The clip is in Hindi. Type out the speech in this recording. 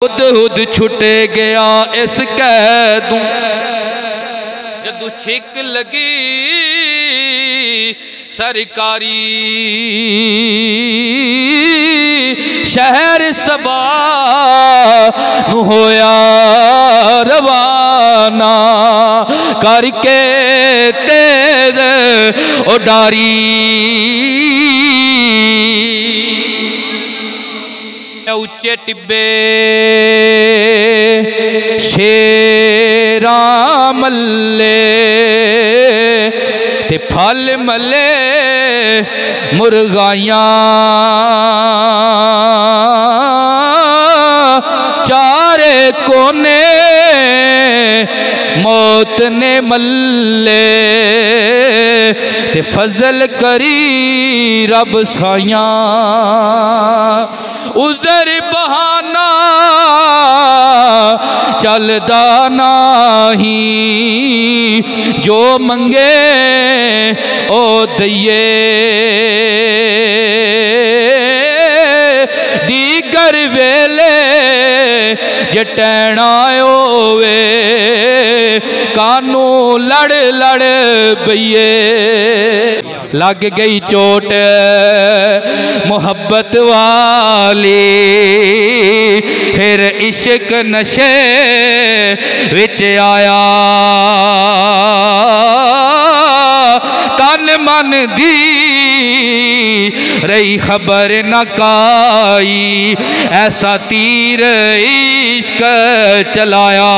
हुद हुद छुटे गया इस कैदों जदू छिक लगी सरकारी शहर सबा नू होया रवाना करके तेज उडारी उच्चे टिब्बे शेरा मल्ले ते फल मले मुर्गाइयां चारे कोने मौत ने मल्ले ते फजल करी रब साइया उजर बहाना चलदा नाही जो मंगे ओ दइए दीगर वेले जटैना होवे कानू लड़ लड़ बइए लग गई चोट मोहब्बत वाली फिर इश्क नशे विच आया तन मन दी रही खबर न काई ऐसा तीर इश्क चलाया।